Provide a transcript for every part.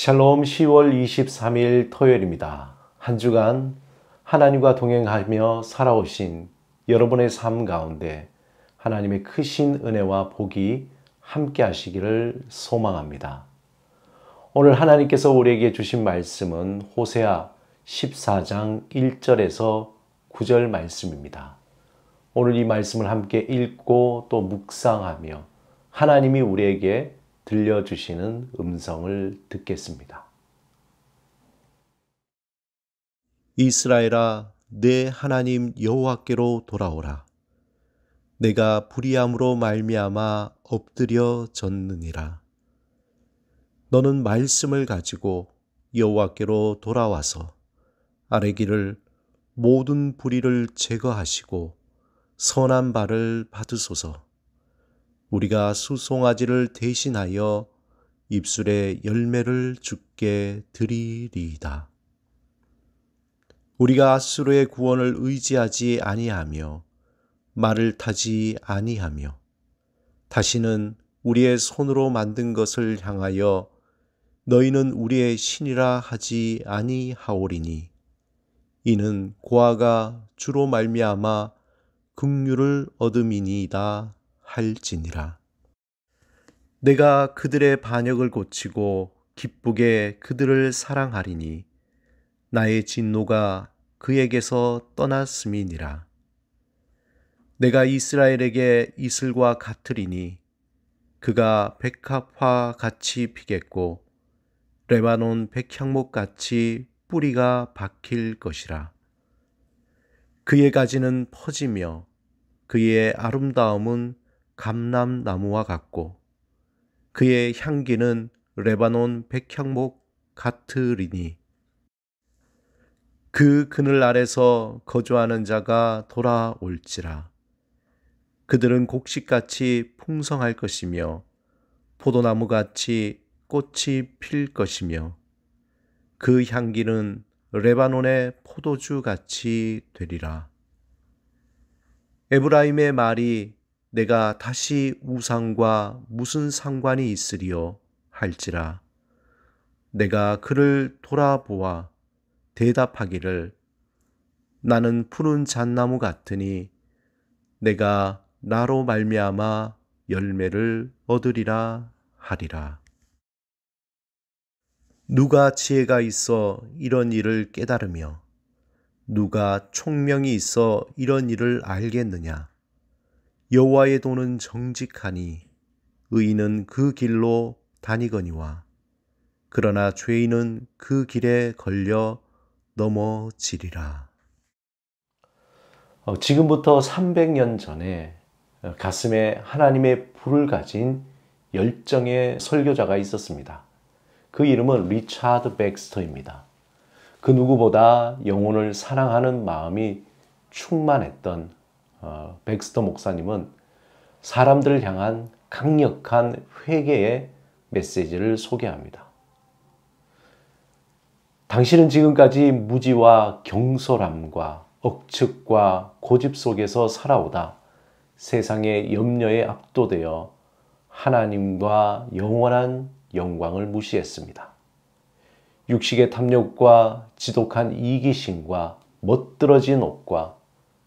샬롬 10월 23일 토요일입니다. 한 주간 하나님과 동행하며 살아오신 여러분의 삶 가운데 하나님의 크신 은혜와 복이 함께 하시기를 소망합니다. 오늘 하나님께서 우리에게 주신 말씀은 호세아 14장 1절에서 9절 말씀입니다. 오늘 이 말씀을 함께 읽고 또 묵상하며 하나님이 우리에게 들려주시는 음성을 듣겠습니다. 이스라엘아, 내 하나님 여호와께로 돌아오라. 내가 불의함으로 말미암아 엎드려 졌느니라. 너는 말씀을 가지고 여호와께로 돌아와서 아뢰기를 모든 불의를 제거하시고 선한 바를 받으소서. 우리가 수송아지를 대신하여 입술에 열매를 주께 드리리이다. 우리가 아수르의 구원을 의지하지 아니하며 말을 타지 아니하며 다시는 우리의 손으로 만든 것을 향하여 너희는 우리의 신이라 하지 아니하오리니 이는 고아가 주로 말미암아 긍휼을 얻음이니이다 할지니라. 내가 그들의 반역을 고치고 기쁘게 그들을 사랑하리니 나의 진노가 그에게서 떠났음이니라. 내가 이스라엘에게 이슬과 같으리니 그가 백합화 같이 피겠고 레바논 백향목 같이 뿌리가 박힐 것이라. 그의 가지는 퍼지며 그의 아름다움은 감람나무와 같고 그의 향기는 레바논 백향목 같으리니 그 그늘 아래서 거주하는 자가 돌아올지라. 그들은 곡식같이 풍성할 것이며 포도나무같이 꽃이 필 것이며 그 향기는 레바논의 포도주같이 되리라. 에브라임의 말이 내가 다시 우상과 무슨 상관이 있으리요 할지라. 내가 그를 돌아보아 대답하기를 나는 푸른 잣나무 같으니 내가 나로 말미암아 열매를 얻으리라 하리라. 누가 지혜가 있어 이런 일을 깨달으며 누가 총명이 있어 이런 일을 알겠느냐. 여호와의 도는 정직하니 의인은 그 길로 다니거니와 그러나 죄인은 그 길에 걸려 넘어지리라. 지금부터 300년 전에 가슴에 하나님의 불을 가진 열정의 설교자가 있었습니다. 그 이름은 리차드 백스터입니다. 그 누구보다 영혼을 사랑하는 마음이 충만했던 백스터 목사님은 사람들을 향한 강력한 회개의 메시지를 소개합니다. 당신은 지금까지 무지와 경솔함과 억측과 고집 속에서 살아오다 세상의 염려에 압도되어 하나님과 영원한 영광을 무시했습니다. 육식의 탐욕과 지독한 이기심과 멋들어진 옷과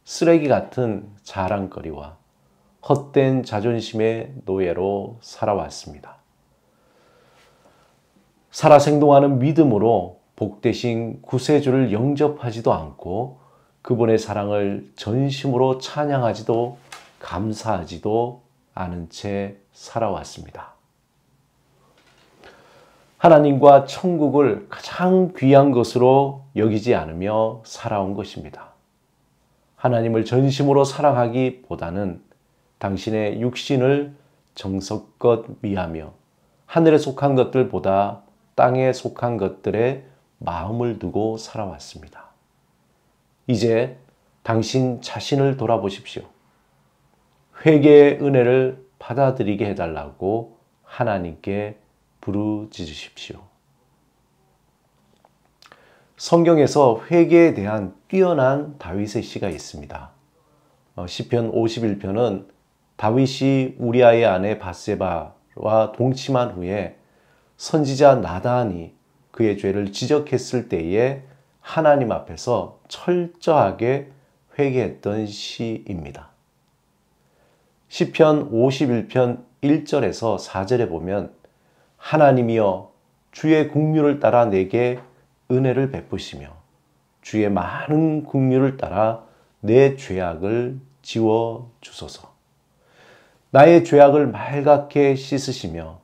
쓰레기 같은 자랑거리와 헛된 자존심의 노예로 살아왔습니다. 살아생동하는 믿음으로 복되신 구세주를 영접하지도 않고 그분의 사랑을 전심으로 찬양하지도 감사하지도 않은 채 살아왔습니다. 하나님과 천국을 가장 귀한 것으로 여기지 않으며 살아온 것입니다. 하나님을 전심으로 사랑하기보다는 당신의 육신을 정성껏 위하며 하늘에 속한 것들보다 땅에 속한 것들에 마음을 두고 살아왔습니다. 이제 당신 자신을 돌아보십시오. 회개의 은혜를 받아들이게 해달라고 하나님께 부르짖으십시오. 성경에서 회개에 대한 뛰어난 다윗의 시가 있습니다. 시편 51편은 다윗이 우리아의 아내 밧세바와 동침한 후에 선지자 나단이 그의 죄를 지적했을 때에 하나님 앞에서 철저하게 회개했던 시입니다. 시편 51편 1절에서 4절에 보면 하나님이여 주의 긍휼을 따라 내게 은혜를 베푸시며 주의 많은 긍휼을 따라 내 죄악을 지워 주소서. 나의 죄악을 맑게 씻으시며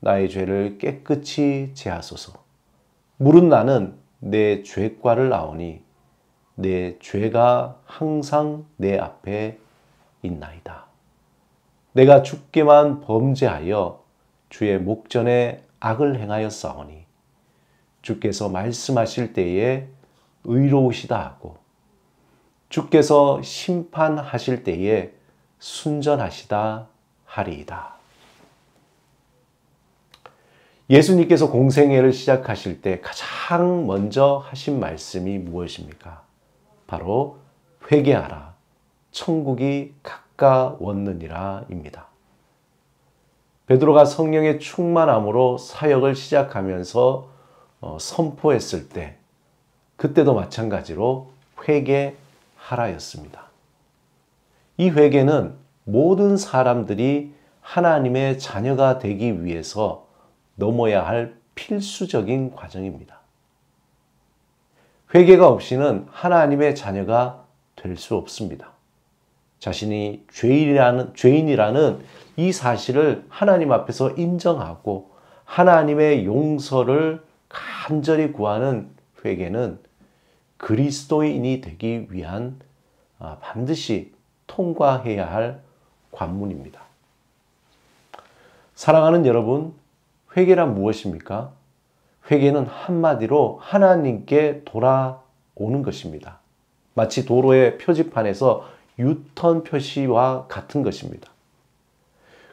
나의 죄를 깨끗이 제하소서. 물은 나는 내 죄과를 아오니 내 죄가 항상 내 앞에 있나이다. 내가 주께만 범죄하여 주의 목전에 악을 행하였사오니 주께서 말씀하실 때에 의로우시다 하고 주께서 심판하실 때에 순전하시다 하리이다. 예수님께서 공생애를 시작하실 때 가장 먼저 하신 말씀이 무엇입니까? 바로 회개하라, 천국이 가까웠느니라 입니다. 베드로가 성령의 충만함으로 사역을 시작하면서 선포했을 때 그때도 마찬가지로 회개하라였습니다. 이 회개는 모든 사람들이 하나님의 자녀가 되기 위해서 넘어야 할 필수적인 과정입니다. 회개가 없이는 하나님의 자녀가 될 수 없습니다. 자신이 죄인이라는 이 사실을 하나님 앞에서 인정하고 하나님의 용서를 간절히 구하는 회개는 그리스도인이 되기 위한 반드시 통과해야 할 관문입니다. 사랑하는 여러분, 회개란 무엇입니까? 회개는 한마디로 하나님께 돌아오는 것입니다. 마치 도로의 표지판에서 유턴 표시와 같은 것입니다.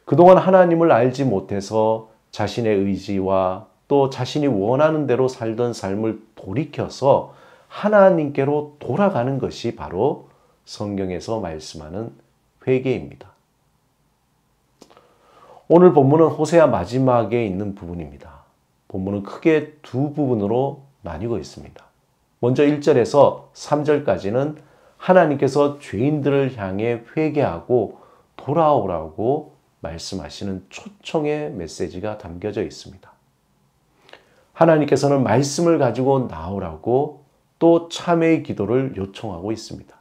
그동안 하나님을 알지 못해서 자신의 의지와 또 자신이 원하는 대로 살던 삶을 돌이켜서 하나님께로 돌아가는 것이 바로 성경에서 말씀하는 회개입니다. 오늘 본문은 호세아 마지막에 있는 부분입니다. 본문은 크게 두 부분으로 나뉘고 있습니다. 먼저 1절에서 3절까지는 하나님께서 죄인들을 향해 회개하고 돌아오라고 말씀하시는 초청의 메시지가 담겨져 있습니다. 하나님께서는 말씀을 가지고 나오라고 또 참회의 기도를 요청하고 있습니다.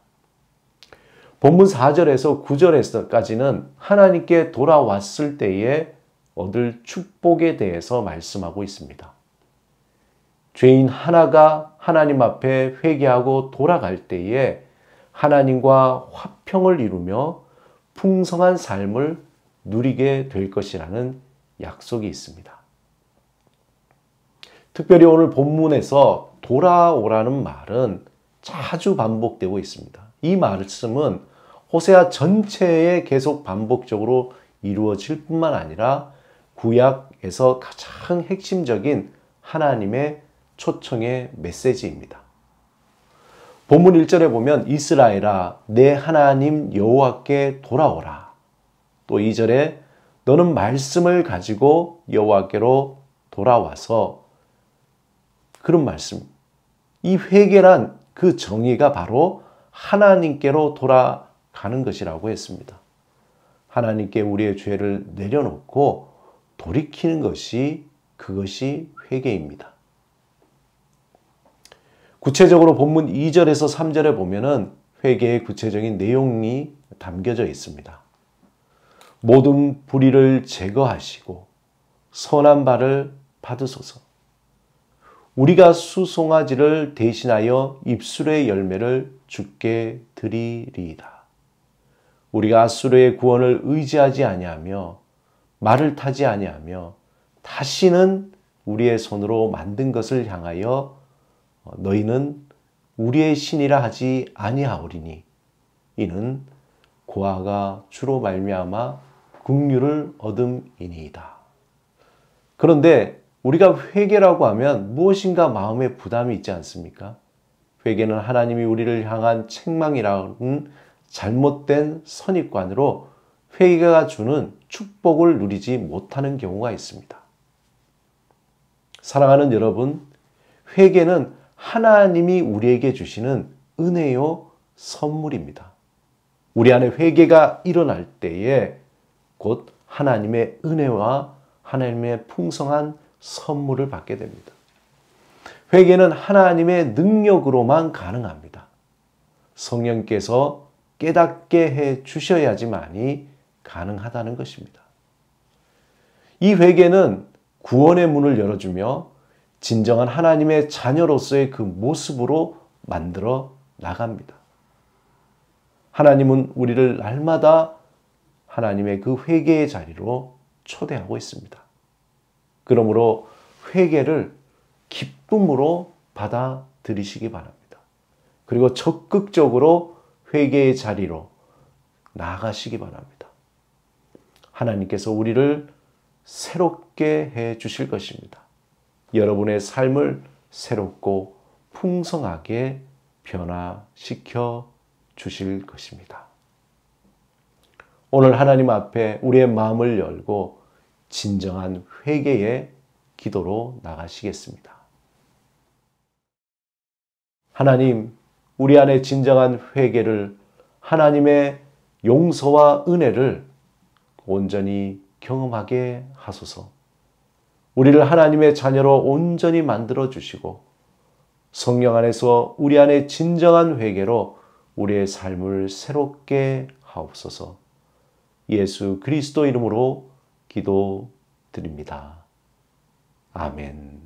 본문 4절에서 9절에서까지는 하나님께 돌아왔을 때에 얻을 축복에 대해서 말씀하고 있습니다. 죄인 하나가 하나님 앞에 회개하고 돌아갈 때에 하나님과 화평을 이루며 풍성한 삶을 누리게 될 것이라는 약속이 있습니다. 특별히 오늘 본문에서 돌아오라는 말은 자주 반복되고 있습니다. 이 말씀은 호세아 전체에 계속 반복적으로 이루어질 뿐만 아니라 구약에서 가장 핵심적인 하나님의 초청의 메시지입니다. 본문 1절에 보면 이스라엘아 내 하나님 여호와께 돌아오라. 또 2절에 너는 말씀을 가지고 여호와께로 돌아와서 그런 말씀. 이 회개란 그 정의가 바로 하나님께로 돌아가는 것이라고 했습니다. 하나님께 우리의 죄를 내려놓고 돌이키는 것이 그것이 회개입니다. 구체적으로 본문 2절에서 3절에 보면은 회개의 구체적인 내용이 담겨져 있습니다. 모든 불의를 제거하시고 선한 바를 받으소서. 우리가 수송아지를 대신하여 입술의 열매를 주께 드리리이다. 우리가 아수르의 구원을 의지하지 아니하며 말을 타지 아니하며 다시는 우리의 손으로 만든 것을 향하여 너희는 우리의 신이라 하지 아니하오리니 이는 고아가 주로 말미암아 긍휼을 얻음이니이다. 그런데 우리가 회개라고 하면 무엇인가 마음에 부담이 있지 않습니까? 회개는 하나님이 우리를 향한 책망이라는 잘못된 선입관으로 회개가 주는 축복을 누리지 못하는 경우가 있습니다. 사랑하는 여러분, 회개는 하나님이 우리에게 주시는 은혜요 선물입니다. 우리 안에 회개가 일어날 때에 곧 하나님의 은혜와 하나님의 풍성한 선물을 받게 됩니다. 회개는 하나님의 능력으로만 가능합니다. 성령께서 깨닫게 해 주셔야지만이 가능하다는 것입니다. 이 회개는 구원의 문을 열어주며 진정한 하나님의 자녀로서의 그 모습으로 만들어 나갑니다. 하나님은 우리를 날마다 하나님의 그 회개의 자리로 초대하고 있습니다. 그러므로 회개를 기쁨으로 받아들이시기 바랍니다. 그리고 적극적으로 회개의 자리로 나아가시기 바랍니다. 하나님께서 우리를 새롭게 해 주실 것입니다. 여러분의 삶을 새롭고 풍성하게 변화시켜 주실 것입니다. 오늘 하나님 앞에 우리의 마음을 열고 진정한 회개의 기도로 나가시겠습니다. 하나님, 우리 안에 진정한 회개를, 하나님의 용서와 은혜를 온전히 경험하게 하소서. 우리를 하나님의 자녀로 온전히 만들어 주시고 성령 안에서 우리 안에 진정한 회개로 우리의 삶을 새롭게 하옵소서. 예수 그리스도 이름으로 기도드립니다. 아멘.